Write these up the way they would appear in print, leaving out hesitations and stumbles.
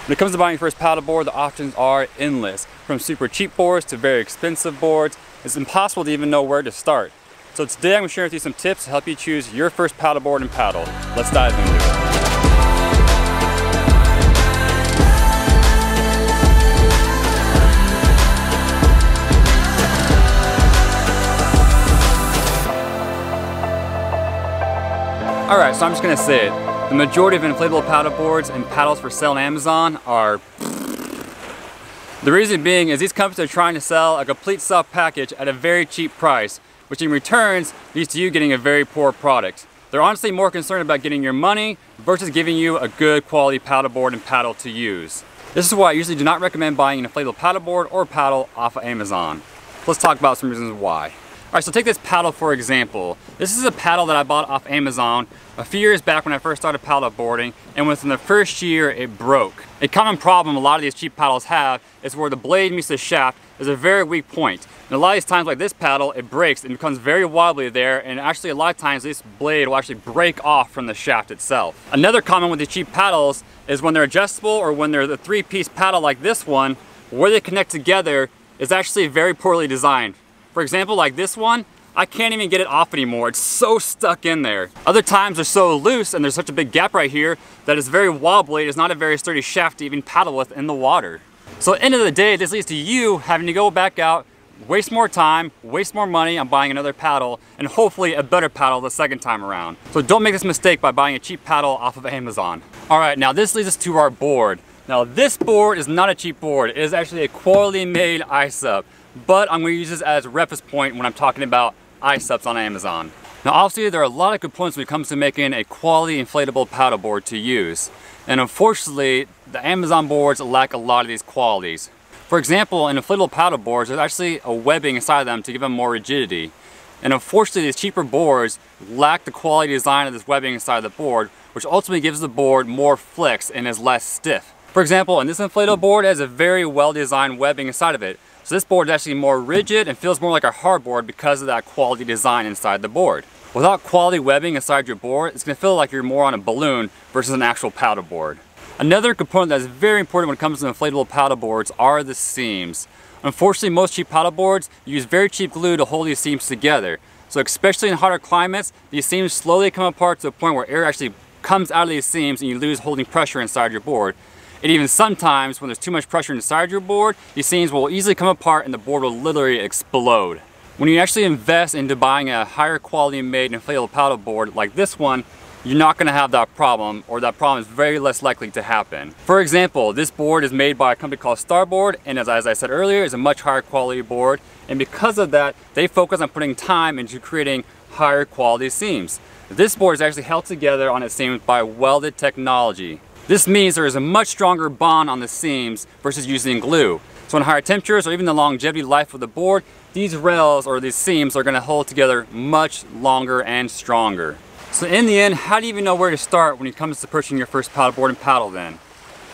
When it comes to buying your first paddleboard, the options are endless. From super cheap boards to very expensive boards, it's impossible to even know where to start. So today I'm going to share with you some tips to help you choose your first paddleboard and paddle. Let's dive into it. Alright, so I'm just going to say it. The majority of inflatable paddleboards and paddles for sale on Amazon are... The reason being is these companies are trying to sell a complete SUP package at a very cheap price, which in returns leads to you getting a very poor product. They're honestly more concerned about getting your money versus giving you a good quality paddleboard and paddle to use. This is why I usually do not recommend buying an inflatable paddleboard or paddle off of Amazon. Let's talk about some reasons why. Alright, so take this paddle for example. This is a paddle that I bought off Amazon a few years back when I first started paddleboarding, and within the first year it broke. A common problem a lot of these cheap paddles have is where the blade meets the shaft is a very weak point. And a lot of these times like this paddle, it breaks and becomes very wobbly there, and actually a lot of times this blade will actually break off from the shaft itself. Another common with these cheap paddles is when they're adjustable or when they're the three-piece paddle like this one, where they connect together is actually very poorly designed. For example, like this one, I can't even get it off anymore. It's so stuck in there. Other times they're so loose and there's such a big gap right here that it's very wobbly. It's not a very sturdy shaft to even paddle with in the water. So at the end of the day, this leads to you having to go back out, waste more time, waste more money on buying another paddle, and hopefully a better paddle the second time around. So don't make this mistake by buying a cheap paddle off of Amazon. All right, now this leads us to our board. Now this board is not a cheap board. It is actually a quality made SUP. But I'm going to use this as a reference point when I'm talking about SUPs on Amazon. Now obviously there are a lot of components when it comes to making a quality inflatable paddleboard to use. And unfortunately, the Amazon boards lack a lot of these qualities. For example, in inflatable paddleboards, there's actually a webbing inside of them to give them more rigidity. And unfortunately, these cheaper boards lack the quality design of this webbing inside the board, which ultimately gives the board more flex and is less stiff. For example, in this inflatable board, it has a very well-designed webbing inside of it. So this board is actually more rigid and feels more like a hardboard because of that quality design inside the board. Without quality webbing inside your board, it's going to feel like you're more on a balloon versus an actual paddleboard. Another component that is very important when it comes to inflatable paddleboards are the seams. Unfortunately, most cheap paddleboards use very cheap glue to hold these seams together. So especially in hotter climates, these seams slowly come apart to the point where air actually comes out of these seams and you lose holding pressure inside your board. And even sometimes when there's too much pressure inside your board, these seams will easily come apart and the board will literally explode. When you actually invest into buying a higher quality made inflatable paddleboard like this one, you're not going to have that problem, or that problem is very less likely to happen. For example, this board is made by a company called Starboard, and as I said earlier, is a much higher quality board, and because of that, they focus on putting time into creating higher quality seams. This board is actually held together on its seams by welded technology. This means there is a much stronger bond on the seams versus using glue. So in higher temperatures or even the longevity life of the board, these rails or these seams are going to hold together much longer and stronger. So in the end, how do you even know where to start when it comes to purchasing your first paddleboard and paddle then?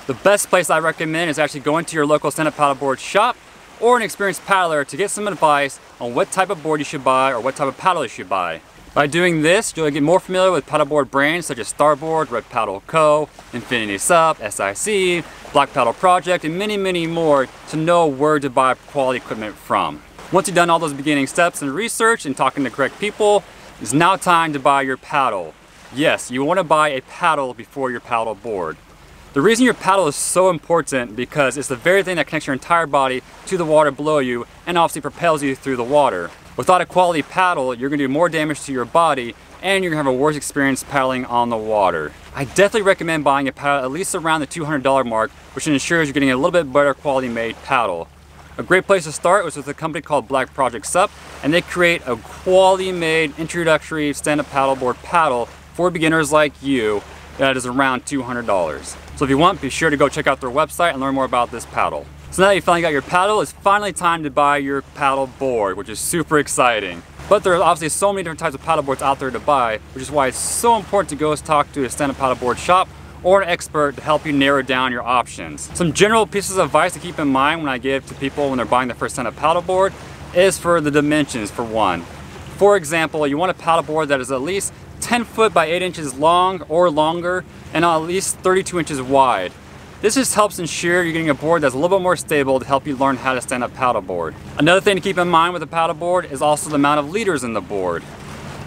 The best place I recommend is actually going to your local stand-up paddleboard shop or an experienced paddler to get some advice on what type of board you should buy or what type of paddle you should buy. By doing this, you'll get more familiar with paddleboard brands such as Starboard, Red Paddle Co., Infinity SUP, SIC, Black Paddle Project, and many, many more to know where to buy quality equipment from. Once you've done all those beginning steps and research and talking to the correct people, it's now time to buy your paddle. Yes, you want to buy a paddle before your paddle board. The reason your paddle is so important because it's the very thing that connects your entire body to the water below you and obviously propels you through the water. Without a quality paddle, you're going to do more damage to your body and you're going to have a worse experience paddling on the water. I definitely recommend buying a paddle at least around the $200 mark, which ensures you're getting a little bit better quality made paddle. A great place to start was with a company called Project SUP, and they create a quality made introductory stand-up paddleboard paddle for beginners like you that is around $200. So if you want, be sure to go check out their website and learn more about this paddle. So now that you finally got your paddle, it's finally time to buy your paddle board, which is super exciting. But there are obviously so many different types of paddle boards out there to buy, which is why it's so important to go talk to a stand-up paddleboard shop or an expert to help you narrow down your options. Some general pieces of advice to keep in mind when I give to people when they're buying their first stand-up paddleboard is for the dimensions for one. For example, you want a paddleboard that is at least 10 foot by 8 inches long or longer and at least 32 inches wide. This just helps ensure you're getting a board that's a little bit more stable to help you learn how to stand up paddleboard. Another thing to keep in mind with a paddleboard is also the amount of liters in the board.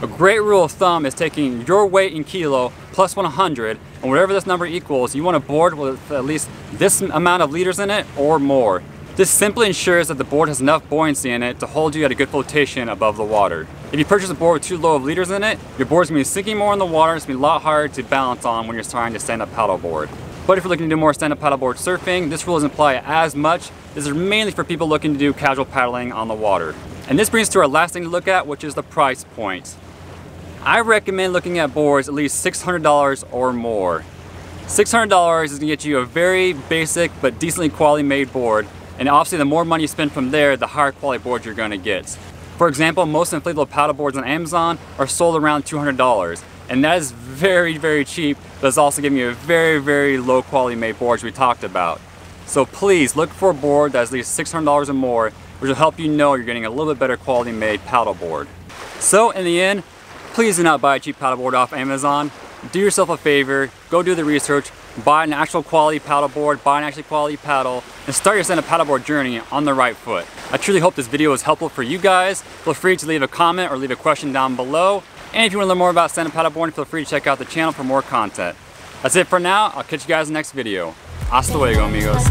A great rule of thumb is taking your weight in kilo plus 100, and whatever this number equals, you want a board with at least this amount of liters in it or more. This simply ensures that the board has enough buoyancy in it to hold you at a good flotation above the water. If you purchase a board with too low of liters in it, your board's going to be sinking more in the water, and it's going to be a lot harder to balance on when you're trying to stand up paddleboard. But if you're looking to do more stand-up paddleboard surfing, this rule doesn't apply as much. This is mainly for people looking to do casual paddling on the water. And this brings us to our last thing to look at, which is the price point. I recommend looking at boards at least $600 or more. $600 is going to get you a very basic but decently quality made board, and obviously the more money you spend from there, the higher quality board you're going to get. For example, most inflatable paddleboards on Amazon are sold around $200, and that is very, very cheap, but it's also giving you a very, very low quality made board, as we talked about. So please look for a board that's at least $600 or more, which will help you know you're getting a little bit better quality made paddleboard. So in the end, please do not buy a cheap paddleboard off Amazon. Do yourself a favor, go do the research, buy an actual quality paddleboard, buy an actual quality paddle, and start your stand-up paddleboard journey on the right foot. I truly hope this video was helpful for you guys. Feel free to leave a comment or leave a question down below. And if you want to learn more about stand-up paddleboarding, feel free to check out the channel for more content. That's it for now. I'll catch you guys in the next video. Hasta luego, amigos.